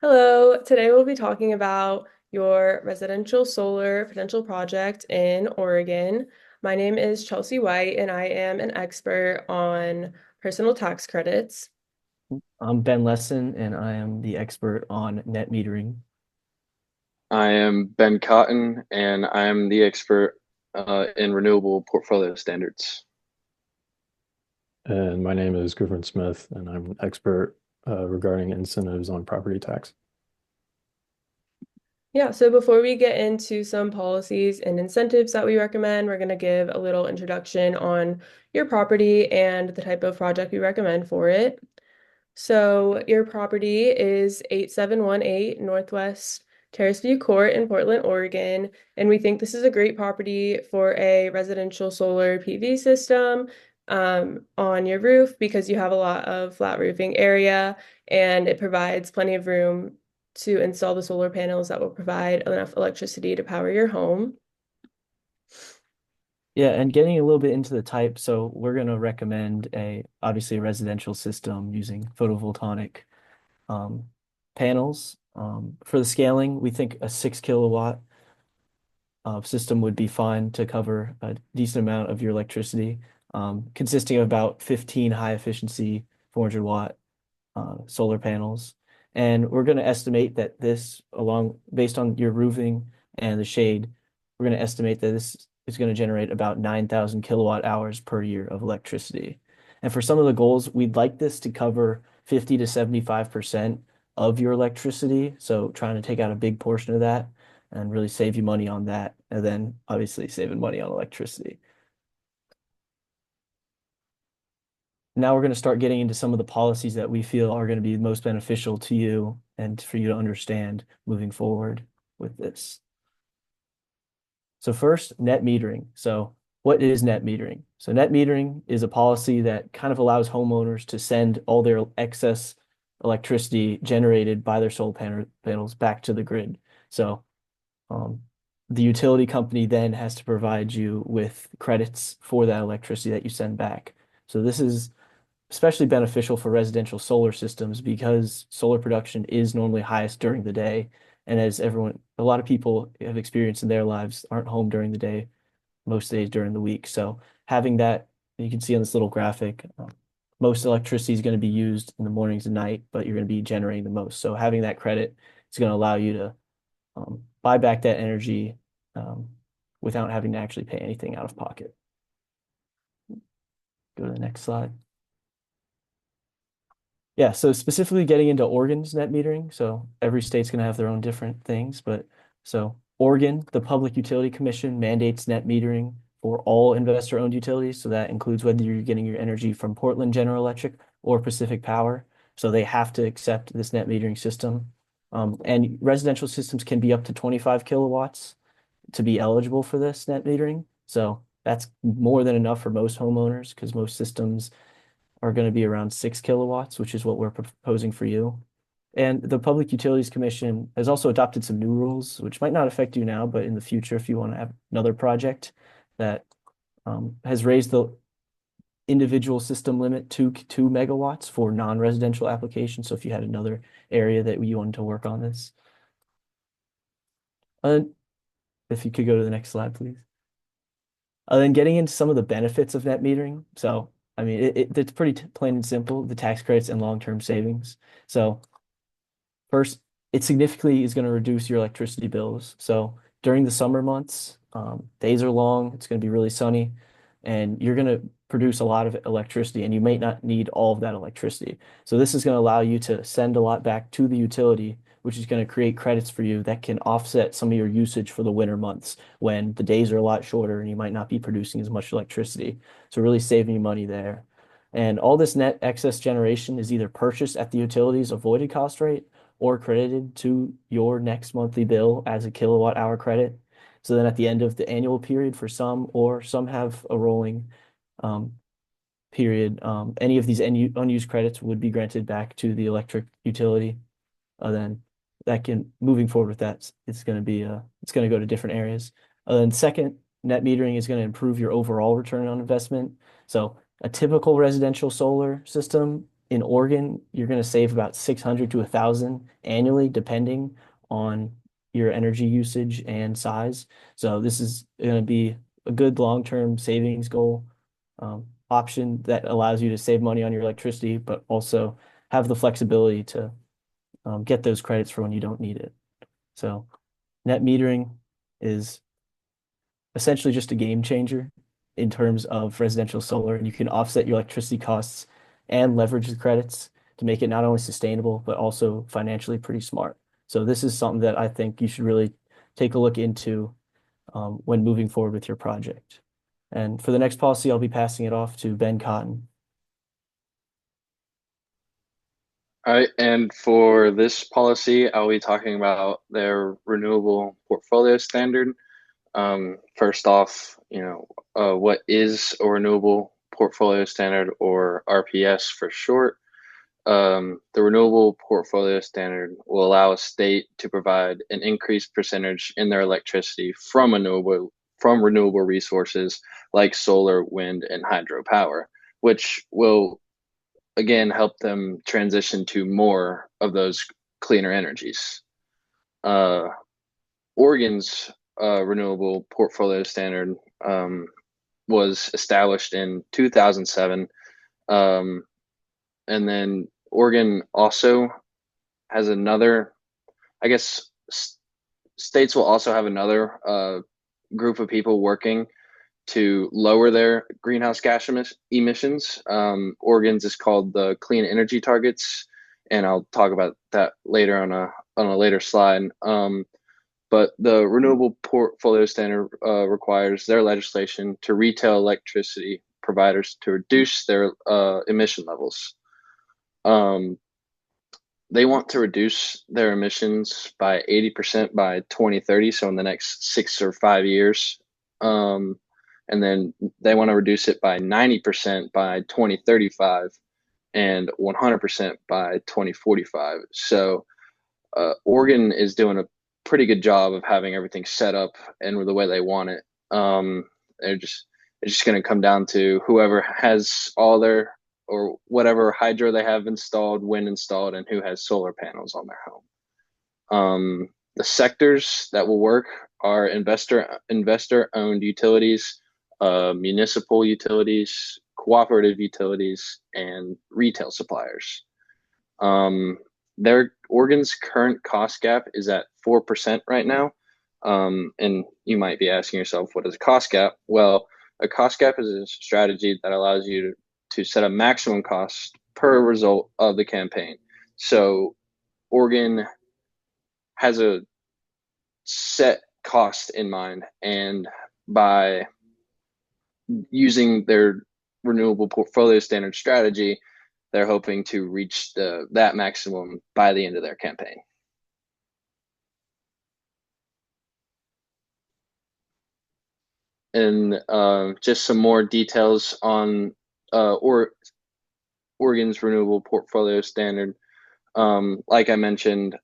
Hello, today we'll be talking about your residential solar potential project in Oregon. My name is Chelsea White, and I am an expert on personal tax credits. I'm Ben Lesson, and I am the expert on net metering. I am Ben Cotton, and I am the expert in renewable portfolio standards. And my name is Gouvern Smith, and I'm an expert regarding incentives on property tax. Yeah, so before we get into some policies and incentives that we recommend, we're going to give a little introduction on your property and the type of project we recommend for it. So your property is 8718 Northwest Terrace View Court in Portland, Oregon, and we think this is a great property for a residential solar PV system on your roof because you have a lot of flat roofing area and it provides plenty of room to install the solar panels that will provide enough electricity to power your home. Yeah, and getting a little bit into the type, so we're going to recommend obviously a residential system using photovoltaic um, panels. For the scaling, we think a 6 kilowatt system would be fine to cover a decent amount of your electricity, consisting of about 15 high efficiency 400-watt solar panels. And we're going to estimate that this, along based on your roofing and the shade, we're going to estimate that this is going to generate about 9,000 kilowatt hours per year of electricity. And for some of the goals, we'd like this to cover 50 to 75% of your electricity. So trying to take out a big portion of that and really save you money on that. And then obviously saving money on electricity. Now we're going to start getting into some of the policies that we feel are going to be most beneficial to you and for you to understand moving forward with this. So first, net metering. So what is net metering? So net metering is a policy that kind of allows homeowners to send all their excess electricity generated by their solar panels back to the grid. So um, the utility company then has to provide you with credits for that electricity that you send back. So this is especially beneficial for residential solar systems because solar production is normally highest during the day. And as a lot of people have experienced in their lives, aren't home during the day, most days during the week. So having that, you can see on this little graphic, most electricity is going to be used in the mornings and night, but you're going to be generating the most. So having that credit is going to allow you to buy back that energy um, without having to actually pay anything out of pocket. Go to the next slide. Yeah, so specifically getting into Oregon's net metering. So every state's going to have their own different things, but so Oregon, the Public Utility Commission mandates net metering for all investor-owned utilities. So that includes whether you're getting your energy from Portland General Electric or Pacific Power. So they have to accept this net metering system. And residential systems can be up to 25 kilowatts to be eligible for this net metering. So that's more than enough for most homeowners because most systems are going to be around 6 kilowatts, which is what we're proposing for you. And the Public Utilities Commission has also adopted some new rules, which might not affect you now, but in the future, if you want to have another project that has raised the individual system limit to 2 megawatts for non-residential applications. So if you had another area that you wanted to work on this. Uh, if you could go to the next slide, please. Then getting into some of the benefits of net metering. So, I mean, it's pretty plain and simple, the tax credits and long-term savings. So first, it significantly is going to reduce your electricity bills. So during the summer months, days are long, it's going to be really sunny, and you're going to produce a lot of electricity, and you may not need all of that electricity. So this is going to allow you to send a lot back to the utility, which is going to create credits for you that can offset some of your usage for the winter months when the days are a lot shorter and you might not be producing as much electricity. So really saving you money there. And all this net excess generation is either purchased at the utility's avoided cost rate or credited to your next monthly bill as a kilowatt hour credit. So then at the end of the annual period for some, or some have a rolling um, period, any of these unused credits would be granted back to the electric utility. Then that can, moving forward with that, it's going to be, it's going to go to different areas. Then second, net metering is going to improve your overall return on investment. So a typical residential solar system in Oregon, you're going to save about 600 to 1,000 annually, depending on your energy usage and size. So this is going to be a good long-term savings goal option that allows you to save money on your electricity, but also have the flexibility to get those credits for when you don't need it. So net metering is essentially just a game changer in terms of residential solar, and you can offset your electricity costs and leverage the credits to make it not only sustainable, but also financially pretty smart. So this is something that I think you should really take a look into when moving forward with your project. And for the next policy, I'll be passing it off to Ben Cotton. All right, and for this policy, I'll be talking about their renewable portfolio standard. First off, what is a renewable portfolio standard, or RPS for short? The renewable portfolio standard will allow a state to provide an increased percentage in their electricity from renewable resources like solar, wind, and hydropower, which will again help them transition to more of those cleaner energies. Oregon's renewable portfolio standard was established in 2007. And then Oregon also has another, I guess, states will also have another group of people working to lower their greenhouse gas emissions. Oregon's is called the Clean Energy Targets, and I'll talk about that later on a later slide. But the renewable portfolio standard requires their legislation to retail electricity providers to reduce their emission levels. They want to reduce their emissions by 80% by 2030, so in the next 6 or 5 years. And then they want to reduce it by 90% by 2035 and 100% by 2045. So Oregon is doing a pretty good job of having everything set up and the way they want it. It's just going to come down to whoever has all their, or whatever hydro they have installed, wind installed, and who has solar panels on their home. The sectors that will work are investor-owned utilities, municipal utilities, cooperative utilities, and retail suppliers. Oregon's current cost gap is at 4% right now. And you might be asking yourself, what is a cost gap? Well, a cost gap is a strategy that allows you to set a maximum cost per result of the campaign. So Oregon has a set cost in mind, and by using their renewable portfolio standard strategy, they're hoping to reach that maximum by the end of their campaign. And just some more details on Oregon's renewable portfolio standard. Like I mentioned,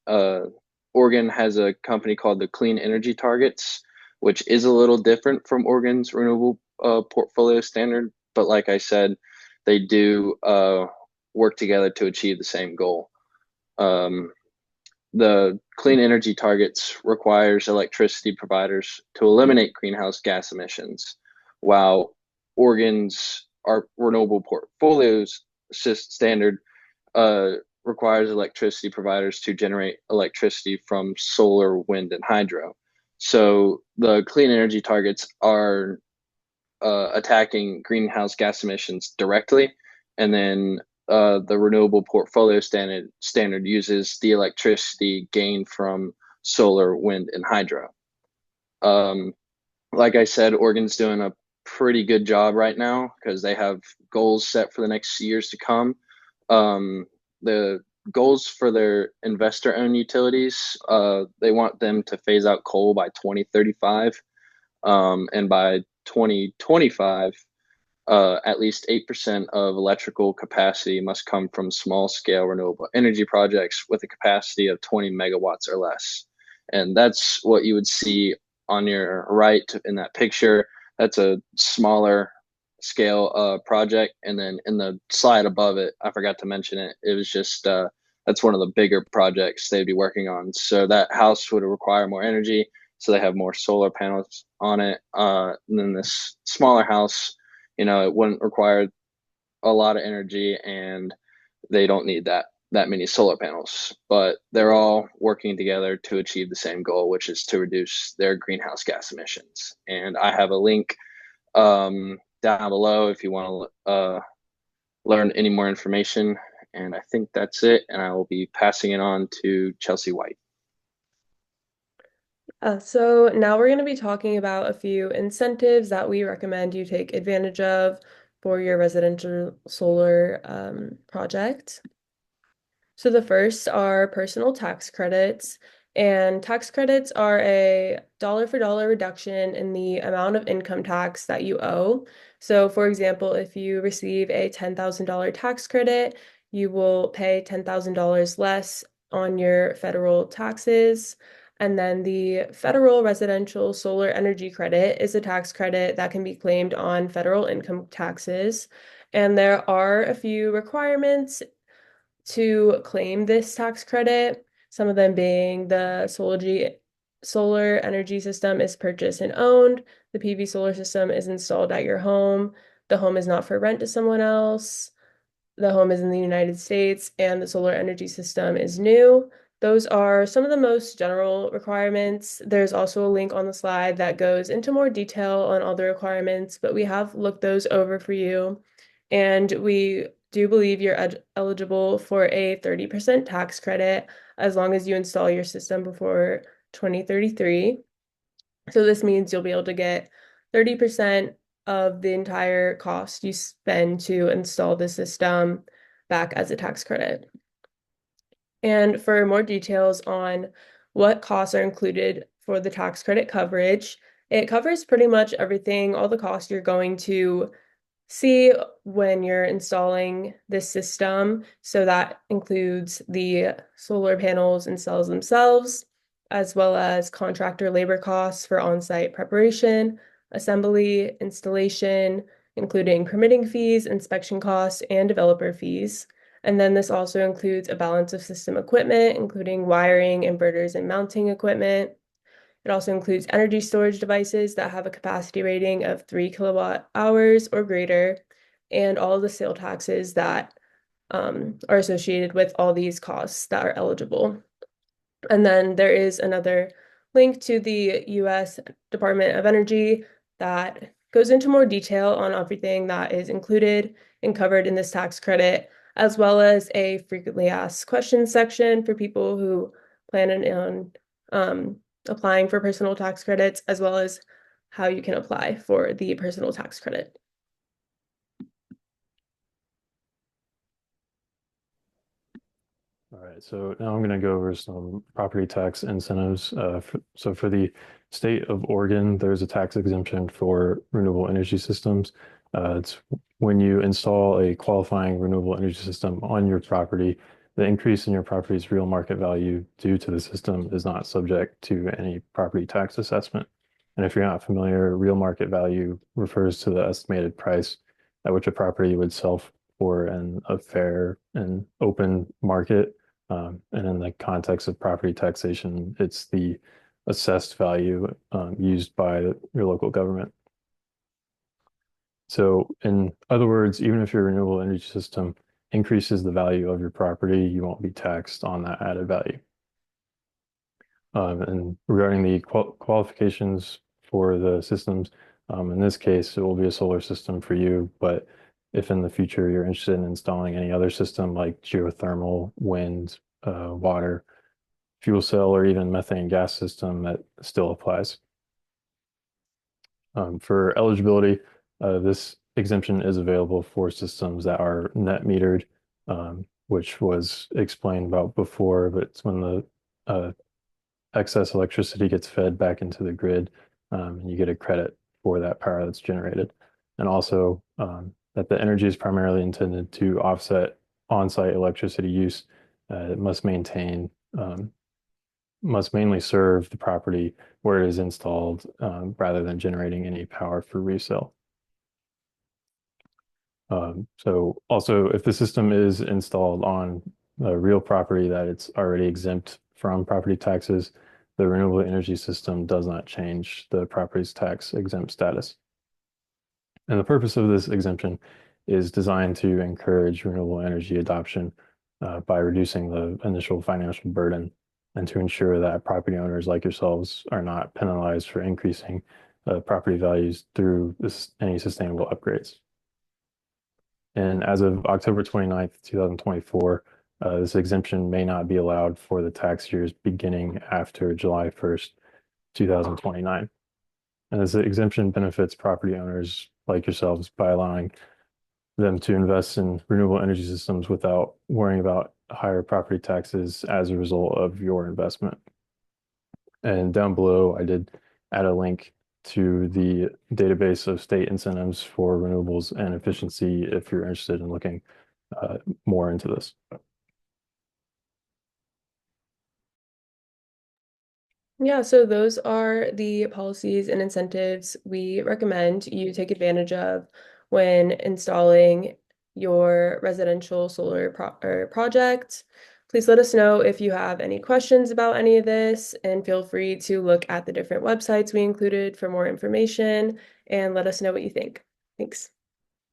Oregon has a company called the Clean Energy Targets, which is a little different from Oregon's renewable portfolio standard. But like I said, they do work together to achieve the same goal. The Clean Energy Targets requires electricity providers to eliminate greenhouse gas emissions, while Oregon's renewable portfolios standard requires electricity providers to generate electricity from solar, wind, and hydro. So the Clean Energy Targets are attacking greenhouse gas emissions directly, and then the renewable portfolio standard uses the electricity gained from solar, wind, and hydro. Like I said, Oregon's doing a pretty good job right now because they have goals set for the next years to come. The goals for their investor-owned utilities, they want them to phase out coal by 2035, and by 2025, at least 8% of electrical capacity must come from small-scale renewable energy projects with a capacity of 20 megawatts or less. And that's what you would see on your right in that picture. That's a smaller scale project. And then in the slide above it, I forgot to mention it. It was just that's one of the bigger projects they'd be working on. So that house would require more energy, so they have more solar panels on it. And then this smaller house, it wouldn't require a lot of energy, and they don't need that many solar panels. But they're all working together to achieve the same goal, which is to reduce their greenhouse gas emissions. And I have a link down below if you want to learn any more information. And I think that's it. And I will be passing it on to Chelsea White. So now we're going to be talking about a few incentives that we recommend you take advantage of for your residential solar project. So the first are personal tax credits, and tax credits are a dollar for dollar reduction in the amount of income tax that you owe. So for example, if you receive a $10,000 tax credit, you will pay $10,000 less on your federal taxes. And then the federal residential solar energy credit is a tax credit that can be claimed on federal income taxes. And there are a few requirements to claim this tax credit, some of them being the solar energy system is purchased and owned, the PV solar system is installed at your home, the home is not for rent to someone else, the home is in the United States, and the solar energy system is new. Those are some of the most general requirements. There's also a link on the slide that goes into more detail on all the requirements, but we have looked those over for you. And we do believe you're eligible for a 30% tax credit as long as you install your system before 2033. So this means you'll be able to get 30% of the entire cost you spend to install the system back as a tax credit. And for more details on what costs are included for the tax credit coverage, it covers pretty much everything, all the costs you're going to see when you're installing this system. So that includes the solar panels and cells themselves, as well as contractor labor costs for on-site preparation, assembly, installation, including permitting fees, inspection costs, and developer fees. And then this also includes a balance of system equipment, including wiring, inverters, and mounting equipment. It also includes energy storage devices that have a capacity rating of 3 kilowatt hours or greater, and all of the sale taxes that are associated with all these costs that are eligible. And then there is another link to the US Department of Energy that goes into more detail on everything that is included and covered in this tax credit, as well as a frequently asked questions section for people who plan on applying for personal tax credits, as well as how you can apply for the personal tax credit. All right, so now I'm going to go over some property tax incentives. So for the state of Oregon, there's a tax exemption for renewable energy systems. It's when you install a qualifying renewable energy system on your property, the increase in your property's real market value due to the system is not subject to any property tax assessment. And if you're not familiar, real market value refers to the estimated price at which a property would sell for in a fair and open market. And in the context of property taxation, it's the assessed value used by your local government. So in other words, even if your renewable energy system increases the value of your property, you won't be taxed on that added value. And regarding the qualifications for the systems, in this case, it will be a solar system for you, but if in the future you're interested in installing any other system like geothermal, wind, water, fuel cell, or even methane gas system, that still applies. For eligibility, this exemption is available for systems that are net metered, which was explained about before, but it's when the excess electricity gets fed back into the grid, and you get a credit for that power that's generated. And also that the energy is primarily intended to offset on-site electricity use. It must mainly serve the property where it is installed rather than generating any power for resale. So also, if the system is installed on a real property that it's already exempt from property taxes, the renewable energy system does not change the property's tax exempt status. And the purpose of this exemption is designed to encourage renewable energy adoption by reducing the initial financial burden and to ensure that property owners like yourselves are not penalized for increasing property values through any sustainable upgrades. And as of October 29th, 2024, this exemption may not be allowed for the tax years beginning after July 1st, 2029. And this exemption benefits property owners like yourselves by allowing them to invest in renewable energy systems without worrying about higher property taxes as a result of your investment. And down below, I did add a link to the database of state incentives for renewables and efficiency if you're interested in looking more into this. Yeah, so those are the policies and incentives we recommend you take advantage of when installing your residential solar project. Please let us know if you have any questions about any of this, and feel free to look at the different websites we included for more information and let us know what you think. Thanks.